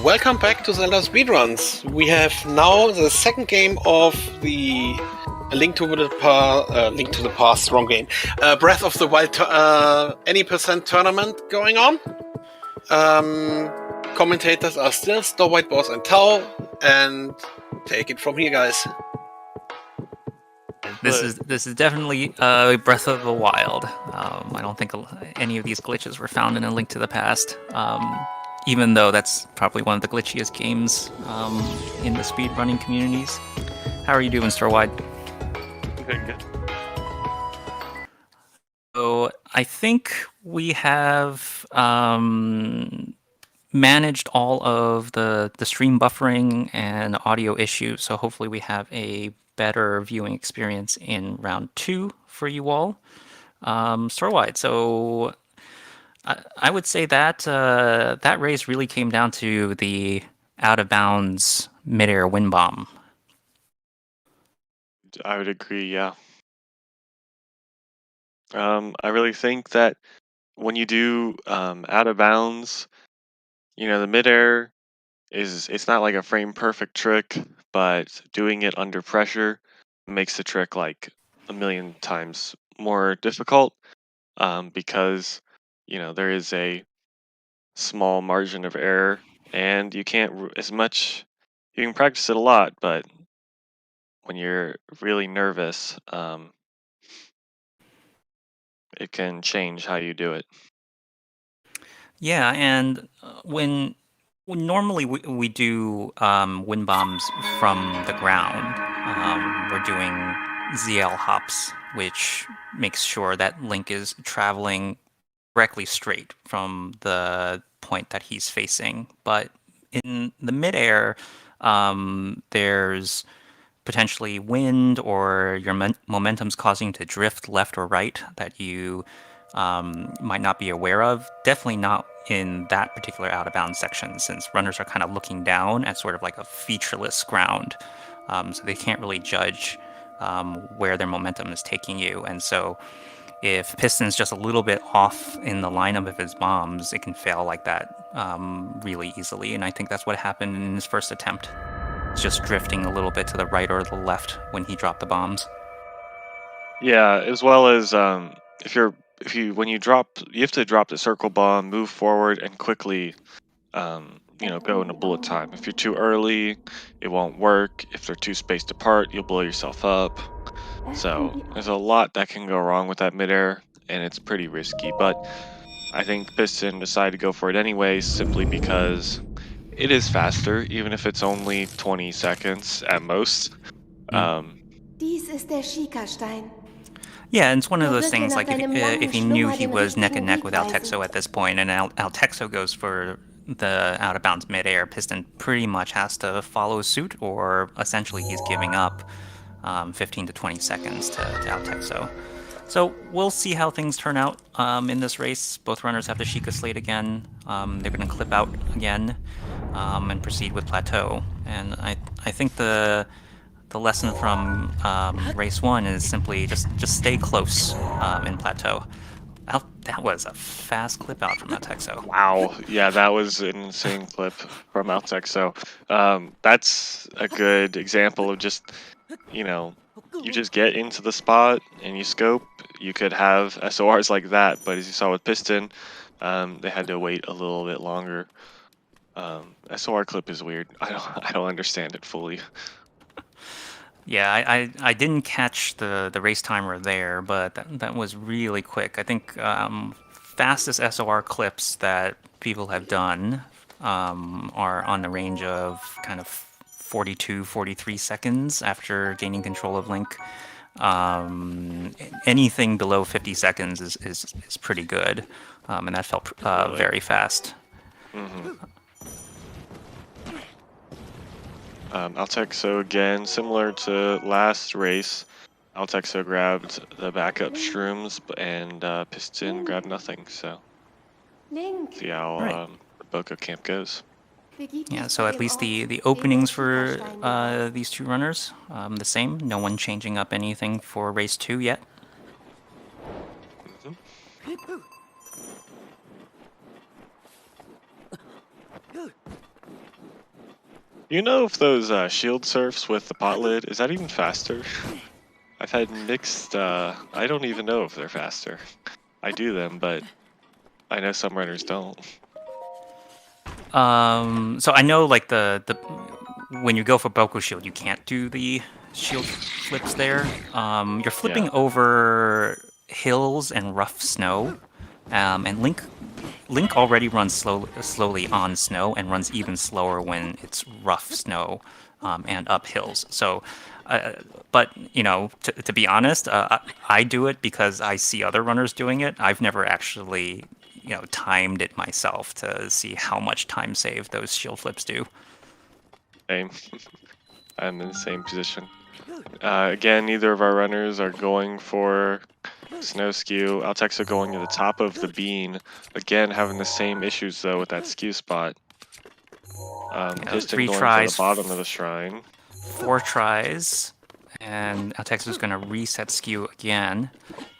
Welcome back to Zelda Speedruns. We have now the second game of the Link to the Past, wrong game. Breath of the Wild any percent tournament going on. Commentators are still Snow White, Boss, and Tao, and take it from here, guys. This is definitely Breath of the Wild. I don't think any of these glitches were found in A Link to the Past, even though that's probably one of the glitchiest games in the speedrunning communities. How are you doing, Starwide? Very good. So I think we have managed all of the stream buffering and audio issues, so hopefully we have a better viewing experience in round 2 for you all. Storewide, so I would say that that race really came down to the out-of-bounds mid-air wind bomb. I would agree, yeah. I really think that when you do out of bounds, the midair it's not like a frame perfect trick, but doing it under pressure makes the trick like a million times more difficult, because there is a small margin of error, and you can't you can practice it a lot, but when you're really nervous, it can change how you do it. Yeah, and when normally we do wind bombs from the ground, we're doing ZL hops, which makes sure that Link is traveling directly straight from the point that he's facing. But in the midair, there's potentially wind or your momentum's causing you to drift left or right that you might not be aware of. Definitely not in that particular out-of-bounds section, since runners are kind of looking down at sort of like a featureless ground. So they can't really judge where their momentum is taking you. And so if Piston's just a little bit off in the lineup of his bombs, it can fail like that really easily. And I think that's what happened in his first attempt. It's just drifting a little bit to the right or the left when he dropped the bombs. Yeah, as well as when you drop, you have to drop the circle bomb, move forward, and quickly go into bullet time. If you're too early, it won't work. If they're too spaced apart, you'll blow yourself up. So there's a lot that can go wrong with that midair, and it's pretty risky. But I think Piston decided to go for it anyways, simply because it is faster, even if it's only 20 seconds at most. Dies ist der Schikastein. Yeah, and it's one of those things, like if he knew he was neck and neck with Altexo at this point, and Altexo goes for the out-of-bounds mid-air, Piston pretty much has to follow suit, or essentially he's giving up 15 to 20 seconds to Altexo. So we'll see how things turn out in this race. Both runners have the Sheikah slate again. They're going to clip out again and proceed with Plateau. And I think the lesson from race 1 is simply just stay close in Plateau. That was a fast clip out from Altexo. Wow, yeah, that was an insane clip from Altexo. That's a good example of just, you just get into the spot and you scope. You could have SORs like that, but as you saw with Piston, they had to wait a little bit longer. SOR clip is weird. I don't understand it fully. Yeah, I didn't catch the race timer there, but that was really quick. I think fastest SOR clips that people have done are on the range of kind of 42, 43 seconds after gaining control of Link. Anything below 50 seconds is pretty good, and that felt very fast. Altexo again, similar to last race. Altexo grabbed the backup shrooms, and Piston grabbed nothing. So see how the Boca camp goes. Yeah, so at least the openings for these two runners, the same. No one changing up anything for race 2 yet. Mhm. You know if those shield surfs with the pot lid, is that even faster? I've had mixed, I don't even know if they're faster. I do them, but I know some runners don't. So I know like the when you go for Boko Shield, you can't do the shield flips there. You're flipping Yeah. over hills and rough snow, and Link already runs slowly on snow and runs even slower when it's rough snow and up hills. So, but you know, to be honest, I do it because I see other runners doing it. I've never actually, you know, timed it myself to see how much time save those shield flips do. Same. I'm in the same position. Again, neither of our runners are going for snow skew. Altexo going to the top of the bean. Again, having the same issues though with that skew spot. Piston 3 going tries, for the bottom of the shrine. 4 tries, and Altexo's going to reset skew again.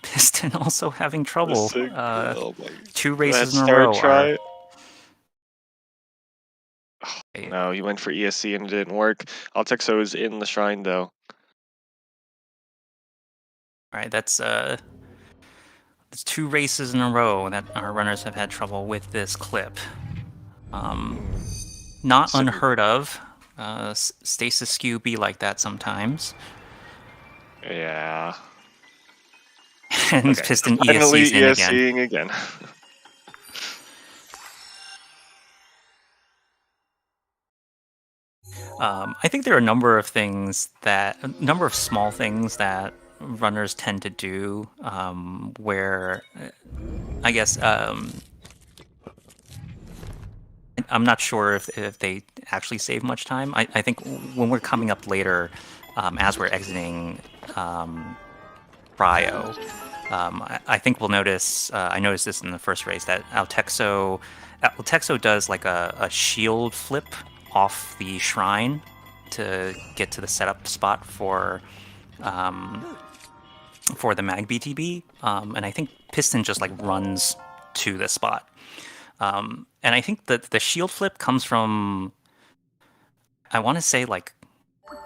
Piston also having trouble. Oh my. 2 races That in a row start try. are... Oh, no, he went for ESC and it didn't work. Altexo is in the shrine though. All right, that's 2 races in a row that our runners have had trouble with this clip. Not unheard of. Stasis skew be like that sometimes. Yeah. And Okay. Piston Finally ESC's in again. ESCing again. I think there are a number of small things that runners tend to do where, I guess, I'm not sure if they actually save much time. I think when we're coming up later, as we're exiting Cryo, I think we'll notice, I noticed this in the first race, that Altexo does like a shield flip off the shrine to get to the setup spot for the Mag BTB, and I think Piston just like runs to the spot. And I think that the shield flip comes from, I want to say like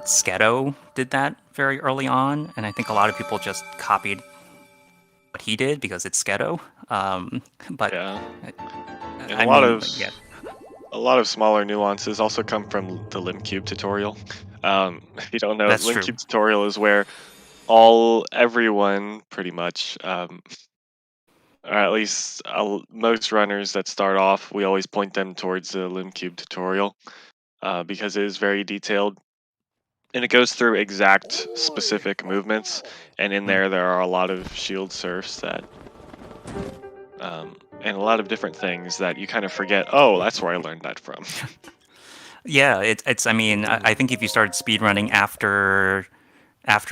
CHâTEAU did that very early on, and I think a lot of people just copied what he did because it's CHâTEAU. But Yeah. And I a lot mean, of yeah. a lot of smaller nuances also come from the Limcube tutorial. If you don't know, That's Limcube true. tutorial is where everyone pretty much, or at least most runners that start off, we always point them towards the Limcube tutorial because it is very detailed. And it goes through exact specific movements, and in there are a lot of shield surfs that, and a lot of different things that you kind of forget. Oh, that's where I learned that from. Yeah, it's. I mean, I think if you started speedrunning after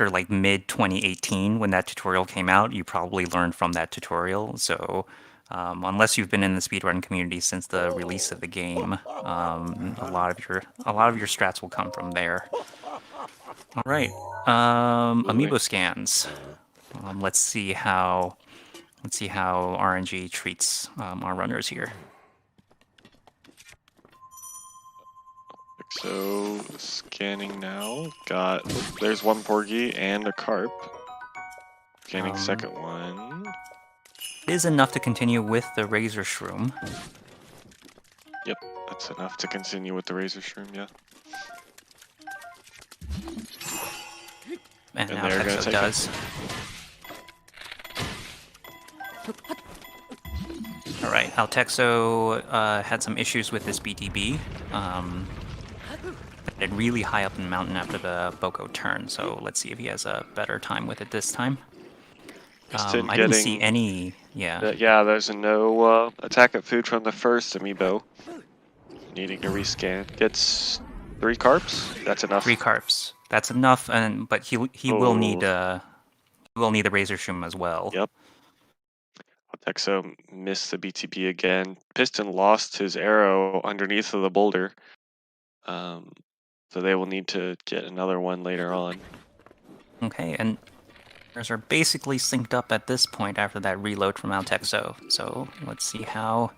like mid 2018 when that tutorial came out, you probably learned from that tutorial. So unless you've been in the speedrun community since the release of the game, a lot of your strats will come from there. All right, amiibo scans. Let's see how RNG treats our runners here. So scanning now. There's one Porgy and a Carp. Scanning second one. It is enough to continue with the Razor Shroom. Yep, that's enough to continue with the Razor Shroom, yeah. And now they're gonna Altexo take does. Alright, Altexo had some issues with this BTB. It really high up in the mountain after the Boko turn, so let's see if he has a better time with it this time. I didn't see any... Yeah, there's a no attack at food from the first amiibo. Needing to rescan. Gets 3 carps. That's enough. 3 carps. That's enough, but he will need the Razor Shroom as well. Yep. Altexo missed the BTB again. Piston lost his arrow underneath of the boulder. So they will need to get another one later on. Okay, and players are basically synced up at this point after that reload from Altexo. So let's see how...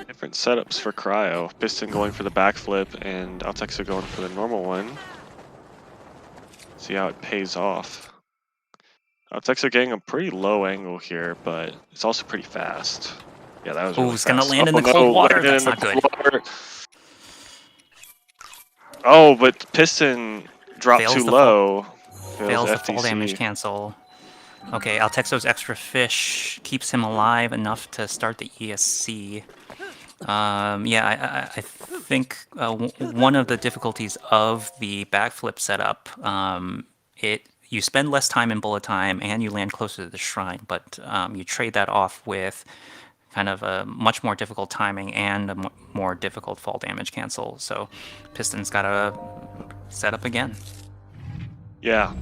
Different setups for Cryo. Piston going for the backflip and Altexo going for the normal one. See how it pays off. Altexo getting a pretty low angle here, but it's also pretty fast. Yeah, that was really he's fast. gonna land in the cold water. That's not good. Oh, but Piston dropped Fails too the low. Fails the FTC. fall damage cancel. Okay, Altexo's extra fish keeps him alive enough to start the ESC. Yeah, I think one of the difficulties of the backflip setup, you spend less time in bullet time and you land closer to the shrine, but you trade that off with kind of a much more difficult timing and a more difficult fall damage cancel. So Piston's got to set up again. Yeah.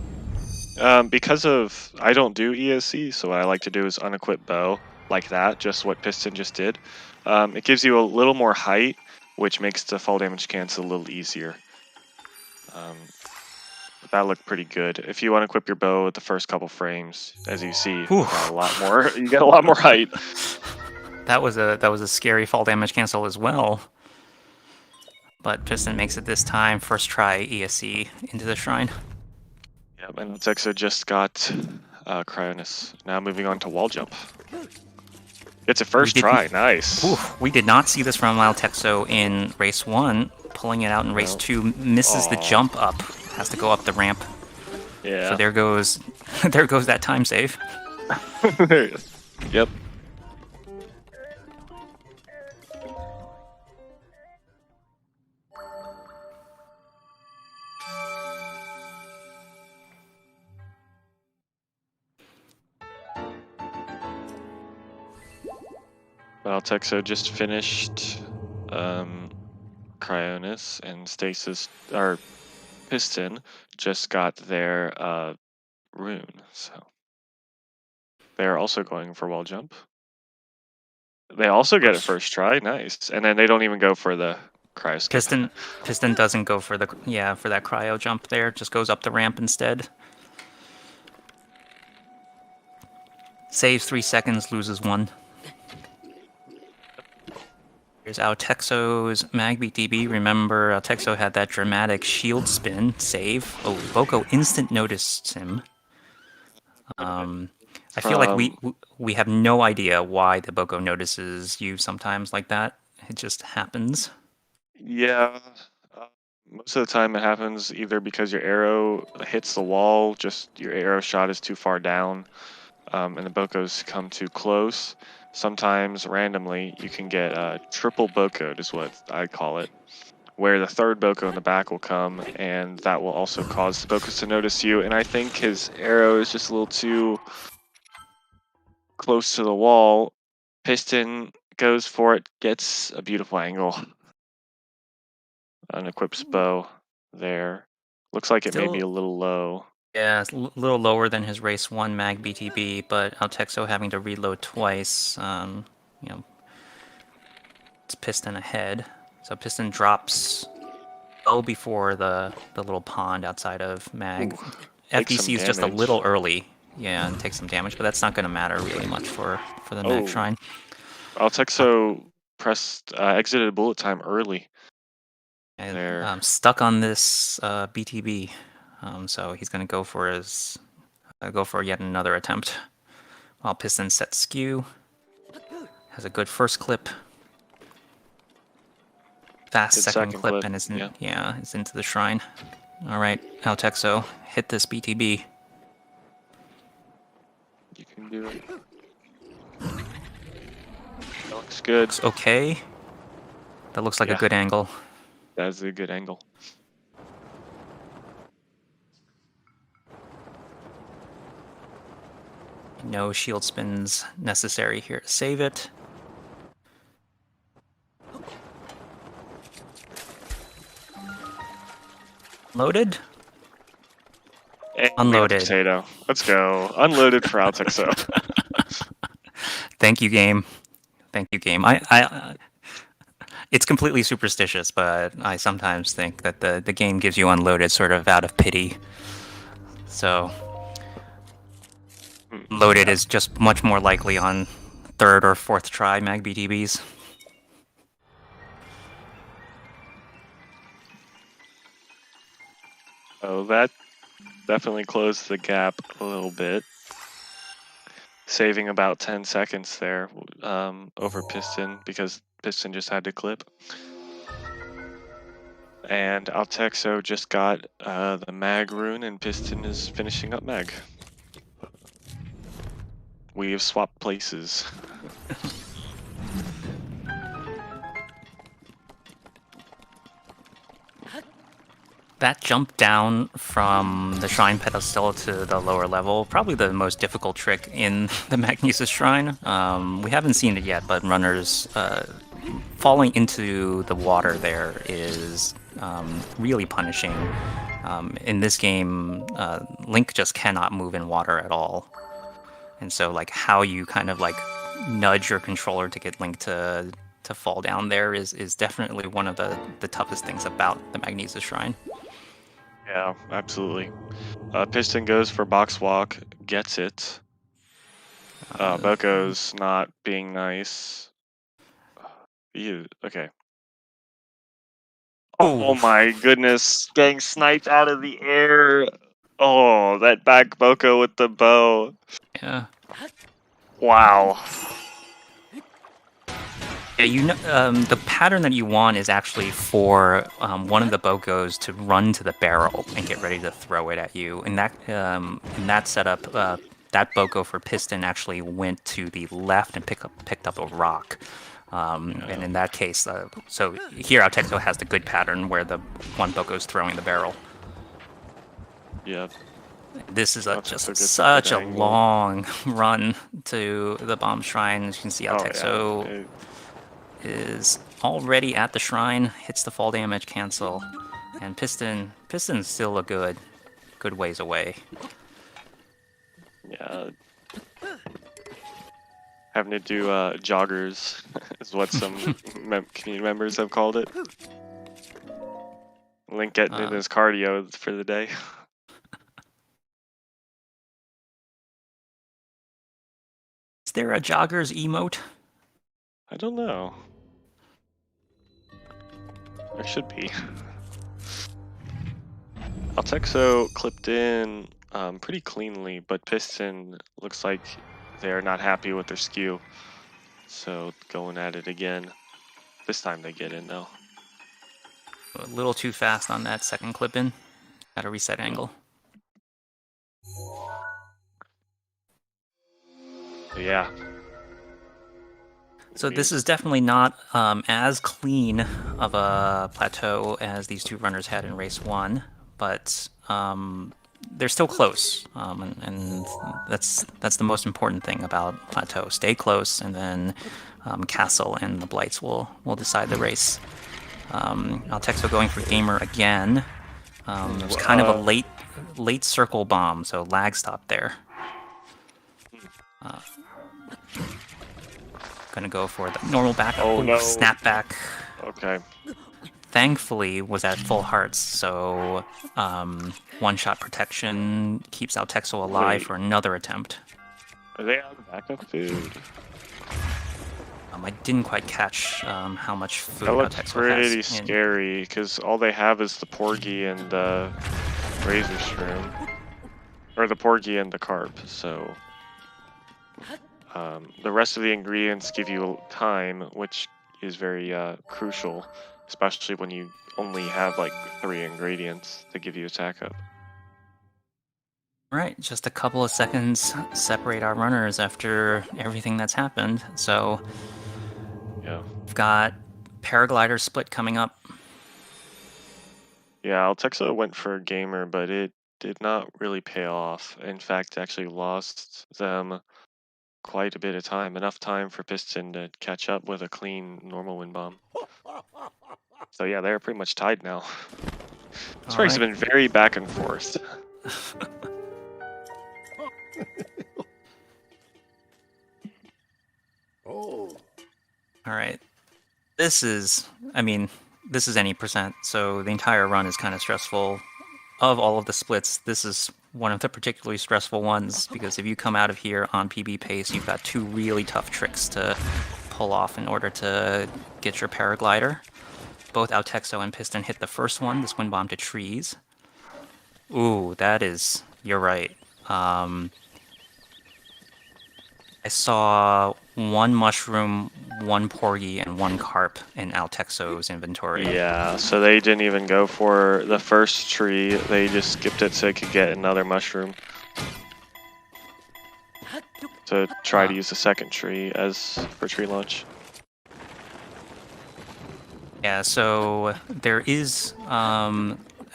Because of I don't do ESC, so what I like to do is unequip bow like that, just what Piston just did. It gives you a little more height, which makes the fall damage cancel a little easier. But that looked pretty good. If you unequip your bow at the first couple frames, as you see, you got a lot more. You get a lot more height. That was a scary fall damage cancel as well. But Piston makes it this time. First try ESC into the shrine. Yep, and Altexo just got Cryonis. Now moving on to wall jump. It's a first try, nice. We did not see this from Altexo in race 1. Pulling it out in race 2, misses the jump up. Has to go up the ramp. Yeah. So there goes that time save. Yep. Altexo just finished Cryonis, and Stasis, or Piston, just got their rune, so they're also going for wall jump. They also get it first try, nice, and then they don't even go for the cryo skip. Piston doesn't go for the for that cryo jump there, just goes up the ramp instead. Saves 3 seconds, loses 1. Here's Altexo's MagBTB. Remember, Altexo had that dramatic shield spin save. Oh, Boko instant noticed him. I feel like we have no idea why the Boko notices you sometimes like that. It just happens. Yeah, most of the time it happens either because your arrow hits the wall, just your arrow shot is too far down, and the Bokos come too close. Sometimes, randomly, you can get triple Bokoed, is what I call it, where the third Boko in the back will come, and that will also cause the Bokos to notice you, and I think his arrow is just a little too close to the wall. Piston goes for it, gets a beautiful angle. Unequips bow there. Looks like it may be a little low. Yeah, it's a little lower than his race 1 MagBTB, but Altexo having to reload twice, you know, it's Piston ahead. So Piston drops before the little pond outside of Mag. Ooh, FDC is just a little early, yeah, and takes some damage, but that's not going to matter really much for the Mag Shrine. Altexo exited bullet time early. And stuck on this BTB. So he's going to go for yet another attempt. While Piston sets skew, has a good first clip, fast second clip, and is into the shrine. All right, Altexo, hit this BTB. You can do it. That looks good. Looks okay. That looks like a good angle. That's a good angle. No shield spins necessary here to save it. Loaded? And unloaded. Potato. Let's go. Unloaded for Altexo. Thank you, game. Thank you, game. It's completely superstitious, but I sometimes think that the game gives you unloaded sort of out of pity. So loaded is just much more likely on third or fourth try MagBTBs. Oh, that definitely closed the gap a little bit. Saving about 10 seconds there over Piston, because Piston just had to clip. And Altexo just got the Mag rune, and Piston is finishing up Mag. We have swapped places. That jump down from the shrine pedestal to the lower level, probably the most difficult trick in the Magnesis Shrine. We haven't seen it yet, but runners falling into the water there is really punishing. In this game, Link just cannot move in water at all. And so, like, how you kind of, like, nudge your controller to get Link to fall down there is definitely one of the toughest things about the Magnesis Shrine. Yeah, absolutely. Piston goes for box walk, gets it. Boko's not being nice. Okay. Oh my goodness, getting sniped out of the air. Oh, that back Boko with the bow. Yeah. Wow. Yeah, you know, the pattern that you want is actually for one of the Bokos to run to the barrel and get ready to throw it at you. In that setup, that Boko for Piston actually went to the left and picked up a rock. And in that case, so here Altexo has the good pattern where the one Boko is throwing the barrel. Yep. This is just such a long run to the bomb shrine. As you can see, Altexo is already at the shrine, hits the fall damage cancel, and Piston's still a good ways away. Yeah. Having to do joggers is what some community members have called it. Link getting in his cardio for the day. Is there a joggers emote? I don't know. There should be. Altexo clipped in pretty cleanly, but Piston looks like they're not happy with their skew. So going at it again. This time they get in though. A little too fast on that second clip in. Got a reset angle. Yeah. So this is definitely not as clean of a plateau as these two runners had in race 1, but they're still close, and that's the most important thing about plateau. Stay close, and then Castle and the Blights will decide the race. Altexo going for Gamer again. There's kind of a late circle bomb, so lag stop there. Gonna go for the normal back. Oh no. Snap back. Okay. Thankfully was at full hearts, so one-shot protection keeps Altexo alive for another attempt. Are they out of backup food? I didn't quite catch how much food That looks Altexo pretty has. scary, because all they have is the Porgy and the Razor Shroom. Or the Porgy and the Carp, so... the rest of the ingredients give you time, which is very crucial, especially when you only have like 3 ingredients to give you attack up. Right, just a couple of seconds separate our runners after everything that's happened. So yeah, we've got Paraglider split coming up. Yeah, Altexo went for Gamer, but it did not really pay off. In fact, actually lost them quite a bit of time, enough time for Piston to catch up with a clean normal wind bomb. So yeah, they're pretty much tied now. This race has been very back and forth. All right. This is, I mean, this is any percent, so the entire run is kind of stressful. Of all of the splits, this is one of the particularly stressful ones, because if you come out of here on PB pace, you've got 2 really tough tricks to pull off in order to get your paraglider. Both Altexo and Piston hit the first one, this wind bomb to trees. Ooh, that is, you're right. I saw 1 mushroom, 1 porgy, and 1 carp in Altexo's inventory. Yeah, so they didn't even go for the first tree. They just skipped it so they could get another mushroom to try to use the second tree as for tree launch. Yeah, so there is, I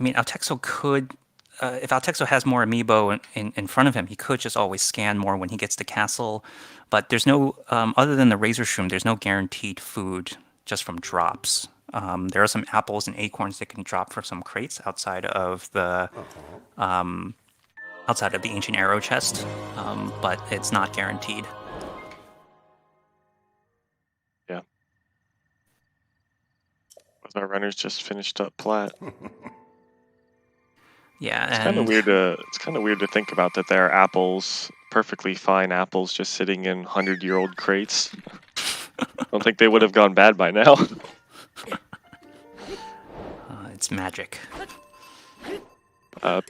mean, Altexo could, if Altexo has more amiibo in front of him, he could just always scan more when he gets to castle. But there's no, other than the Razor Shroom, there's no guaranteed food just from drops. There are some apples and acorns that can drop for some crates outside of the ancient arrow chest, but it's not guaranteed. Yeah. Our runners just finished up plat. Yeah, it's kind of weird to think about that there are apples, perfectly fine apples, just sitting in 100-year-old crates. I don't think they would have gone bad by now. It's magic.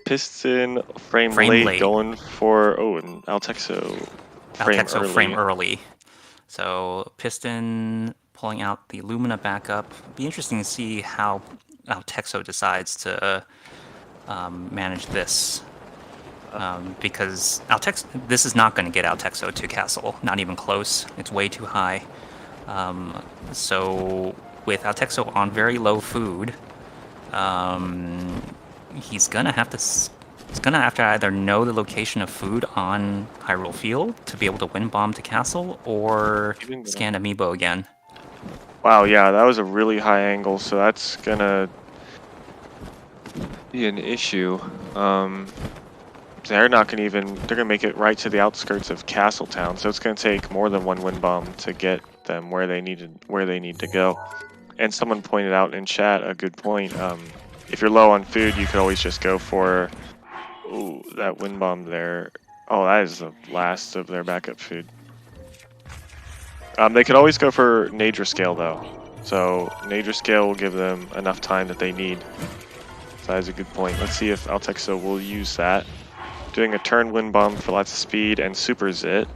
Piston frame late going for and Altexo frame early. So Piston pulling out the Lumina backup. Be interesting to see how Altexo decides to manage this, because this is not going to get Altexo to castle, not even close. It's way too high. So with Altexo on very low food, he's gonna have to either know the location of food on Hyrule Field to be able to wind bomb to castle, or scan amiibo again. Wow, yeah, that was a really high angle, so that's gonna be an issue. They're gonna make it right to the outskirts of Castletown, so it's gonna take more than 1 wind bomb to get them where they need to go. And someone pointed out in chat a good point. If you're low on food, you could always just go for that wind bomb there. Oh, that is the last of their backup food. They could always go for Nadra Scale though. So Nadra Scale will give them enough time that they need. So that is a good point. Let's see if Altexo will use that. Doing a turn wind bomb for lots of speed and super zit.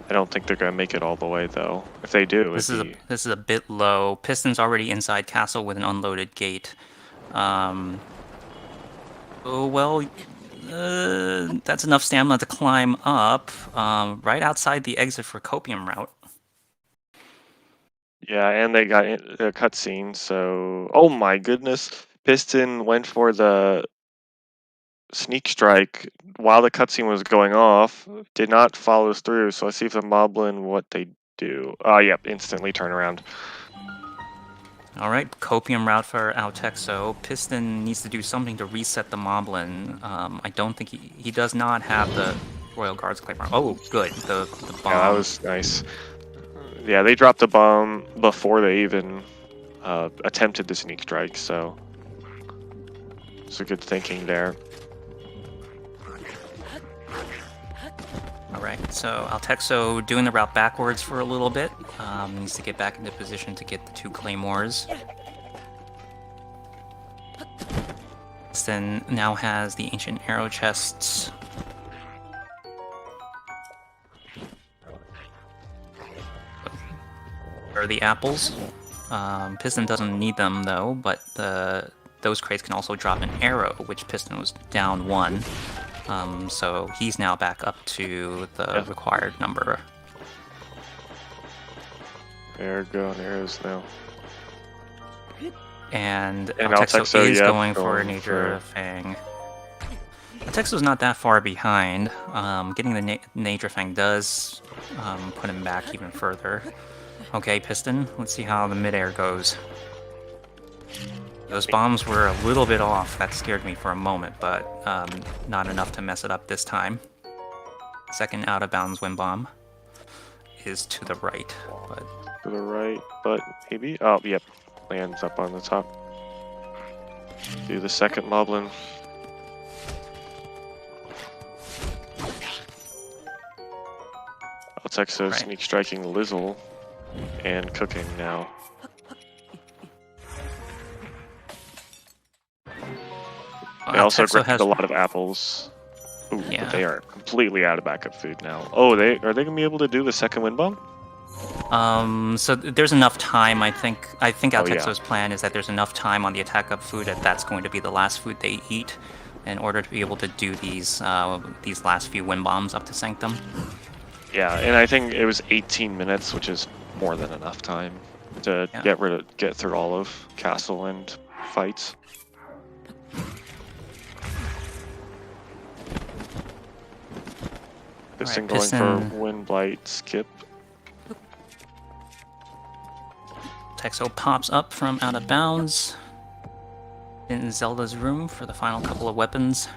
I don't think they're gonna make it all the way though. If they do, this is a bit low. Piston's already inside castle with an unloaded gate. That's enough stamina to climb up right outside the exit for Copium route. Yeah, and they got a cutscene, so oh my goodness, Piston went for the sneak strike while the cutscene was going off, did not follow through. So let's see if the Moblin what they do. Yep, instantly turn around. All right, Copium route for Altexo. Piston needs to do something to reset the Moblin. I don't think he does not have the Royal Guards Claymore. Oh, good, the bomb. Yeah, that was nice. Yeah, they dropped the bomb before they even attempted the sneak strike, so it's a good thinking there. Alright, so Altexo doing the route backwards for a little bit. Needs to get back into position to get the 2 claymores. Then now has the ancient arrow chests. Are the apples. Piston doesn't need them though, but those crates can also drop an arrow, which Piston was down 1. So he's now back up to the required number. They're going arrows now. And Altexo is going for a Nature Fang. Altexo's not that far behind. Getting the Nature Fang does put him back even further. Okay, Piston, let's see how the midair goes. Those bombs were a little bit off. That scared me for a moment, but not enough to mess it up this time. Second out of bounds wind bomb is to the right, but the right, but maybe. Oh, yep. Lands up on the top. Do the second moblin. Altexo Right. sneak striking Lizzle and cooking now. They also Altexo gripped a lot of apples. Ooh, Yeah. but they are completely out of backup food now. Oh, are they gonna be able to do the second wind bomb? So there's enough time. I think Altexo's yeah. plan is that there's enough time on the attack up food that's going to be the last food they eat, in order to be able to do these last few wind bombs up to Sanctum. Yeah, and I think it was 18 minutes, which is more than enough time to get through all of castle and fights. Piston going for Wind Blight skip. Altexo pops up from out of bounds in Zelda's room for the final couple of weapons.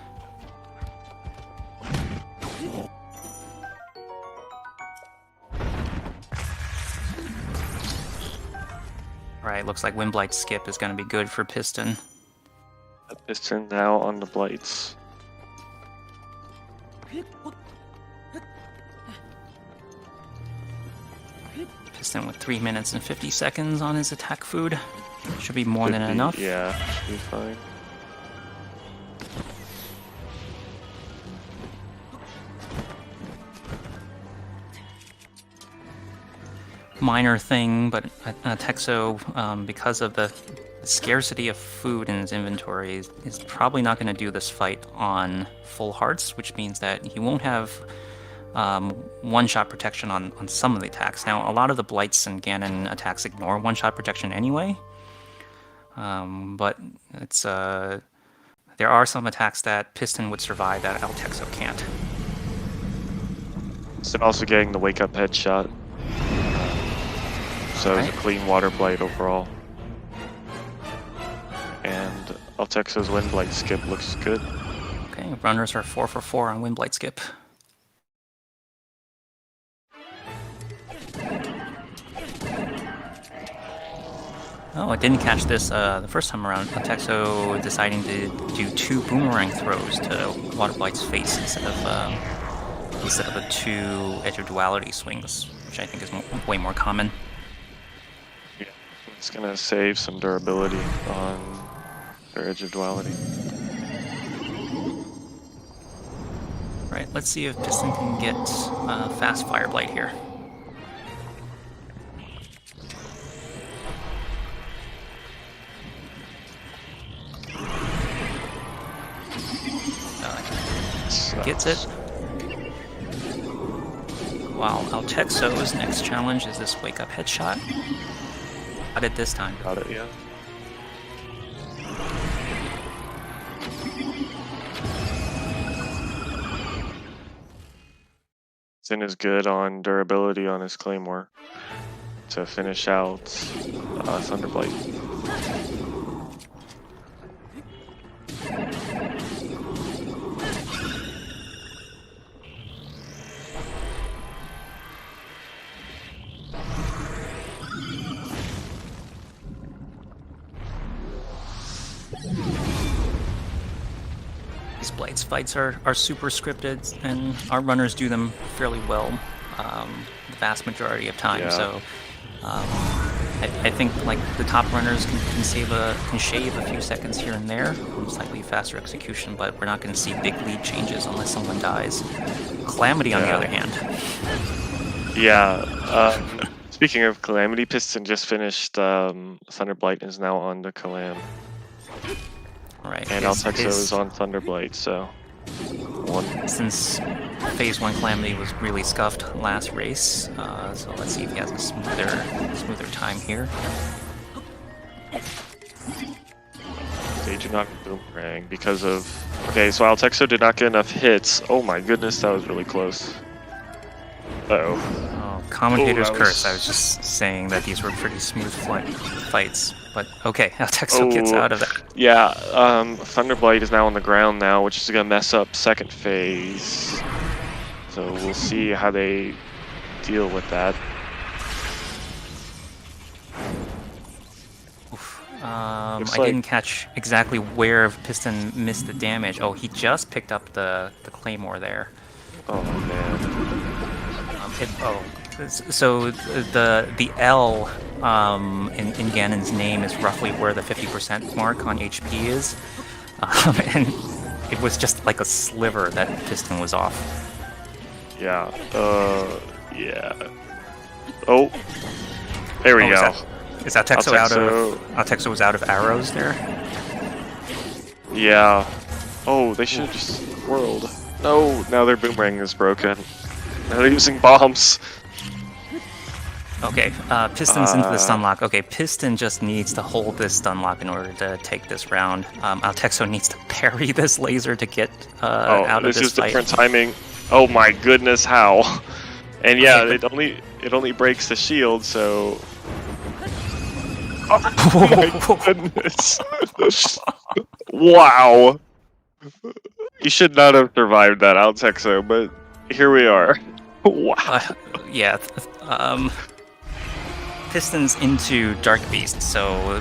Alright, looks like Wind Blight skip is going to be good for Piston. Piston now on the Blights. Piston with 3 minutes and 50 seconds on his attack food. Should be more than enough. Yeah, should be fine. Minor thing, but Altexo, because of the scarcity of food in his inventory, is probably not going to do this fight on full hearts, which means that he won't have one-shot protection on some of the attacks. Now, a lot of the Blights and Ganon attacks ignore one-shot protection anyway, but it's there are some attacks that Piston would survive that Altexo can't. So also getting the wake-up headshot. So it's a clean water blight overall. And Altexo's Wind Blight skip looks good. Okay, runners are 4 for 4 on Wind Blight skip. Oh, I didn't catch this the first time around. Altexo deciding to do 2 boomerang throws to Water Blight's face instead of the 2 Edge of Duality swings, which I think is way more common. Yeah, it's gonna save some durability on their Edge of Duality. Right, let's see if Piston can get fast Fire Blight here. Gets it. While Altexo's next challenge is this wake up headshot. Got it this time. Got it, yeah. Sin is good on durability on his Claymore to finish out Thunderblight. These Blights fights are super scripted, and our runners do them fairly well the vast majority of time. Yeah. So I think like the top runners can shave a few seconds here and there, slightly faster execution, but we're not going to see big lead changes unless someone dies. Calamity, on the other hand. Yeah. Speaking of Calamity, Piston just finished Thunderblight and is now on the Calam. Right. And Altexo is on Thunderblight, so since Phase 1 Calamity was really scuffed last race, so let's see if he has a smoother time here. They do not boomerang because of... Okay, so Altexo did not get enough hits. Oh my goodness, that was really close. Uh-oh. Oh, commentator's curse. I was just saying that these were pretty smooth fights. But okay, Altexo gets out of it. Yeah, Thunderblight is now on the ground now, which is going to mess up second phase. So we'll see how they deal with that. I like... didn't catch exactly where Piston missed the damage. Oh, he just picked up the claymore there. Oh man. So the L in Ganon's name is roughly where the 50% mark on HP is, and it was just like a sliver that Piston was off. Yeah. Yeah. Oh. There we go. Is Altexo out of... Altexo was out of arrows there? Yeah. Oh, they should have just whirled. No, now their boomerang is broken. Now they're using bombs. Okay, Piston's into the stun lock. Okay, Piston just needs to hold this stun lock in order to take this round. Altexo needs to parry this laser to get out of this fight. This is different timing. Oh my goodness, how? And yeah, okay, it only breaks the shield, so... Oh my goodness. Wow. You should not have survived that, Altexo, but here we are. Wow. Yeah. Piston's into Dark Beast, so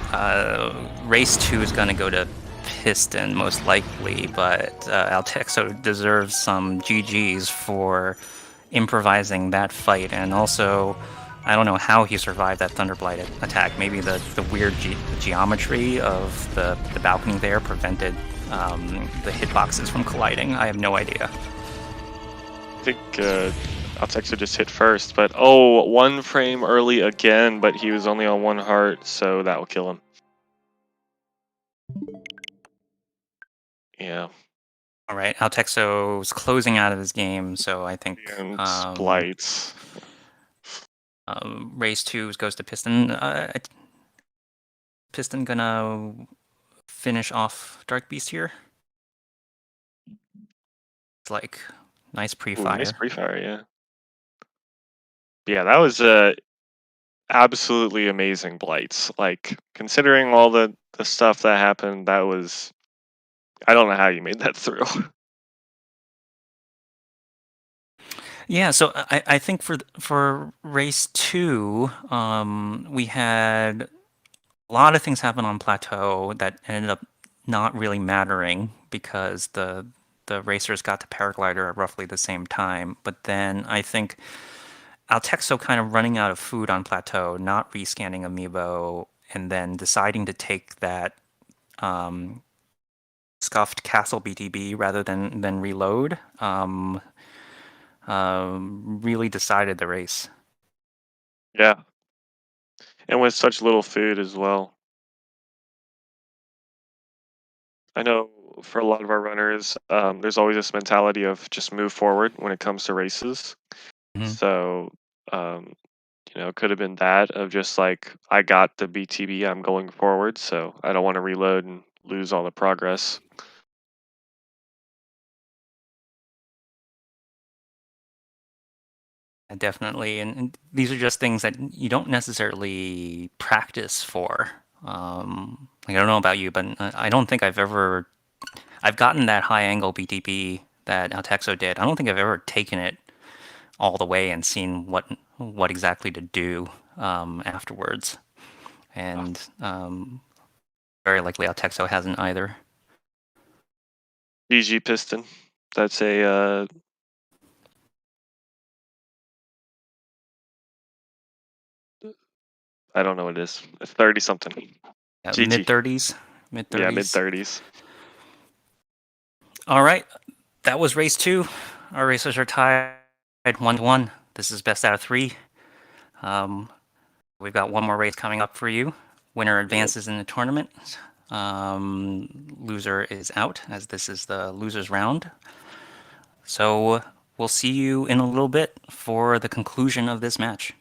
race 2 is going to go to Piston most likely, but Altexo deserves some GGs for improvising that fight, and also I don't know how he survived that Thunderblight attack. Maybe the weird geometry of the balcony there prevented the hitboxes from colliding. I have no idea. I think Altexo just hit first, but oh, 1 frame early again, but he was only on 1 heart, so that will kill him. Yeah. All right, Altexo's closing out of his game, so I think Splites. race 2 goes to Piston. Piston gonna finish off Dark Beast here. It's like nice pre-fire. Nice pre-fire, yeah. Yeah, that was absolutely amazing blights. Like, considering all the stuff that happened, that was... I don't know how you made that through. Yeah, so I think for race 2, we had a lot of things happen on plateau that ended up not really mattering because the racers got to paraglider at roughly the same time. But then I think Altexo kind of running out of food on plateau, not rescanning amiibo, and then deciding to take that scuffed castle BTB rather than reload. Really decided the race. Yeah. And with such little food as well. I know for a lot of our runners, there's always this mentality of just move forward when it comes to races. Mm-hmm. So, you know, it could have been that of just like, I got the BTB, I'm going forward, so I don't want to reload and lose all the progress. Definitely, and these are just things that you don't necessarily practice for. Like, I don't know about you, but I don't think I've gotten that high angle BTB that Altexo did. I don't think I've ever taken it all the way and seen what exactly to do afterwards. And very likely Altexo hasn't either. GG Piston. That's a I don't know what it is. It's 30 something. Yeah, mid-30s. Yeah, mid-30s. All right, that was race 2. Our racers are tied 1-1. This is best out of 3. We've got one more race coming up for you. Winner advances in the tournament. Loser is out, as this is the losers round. So we'll see you in a little bit for the conclusion of this match.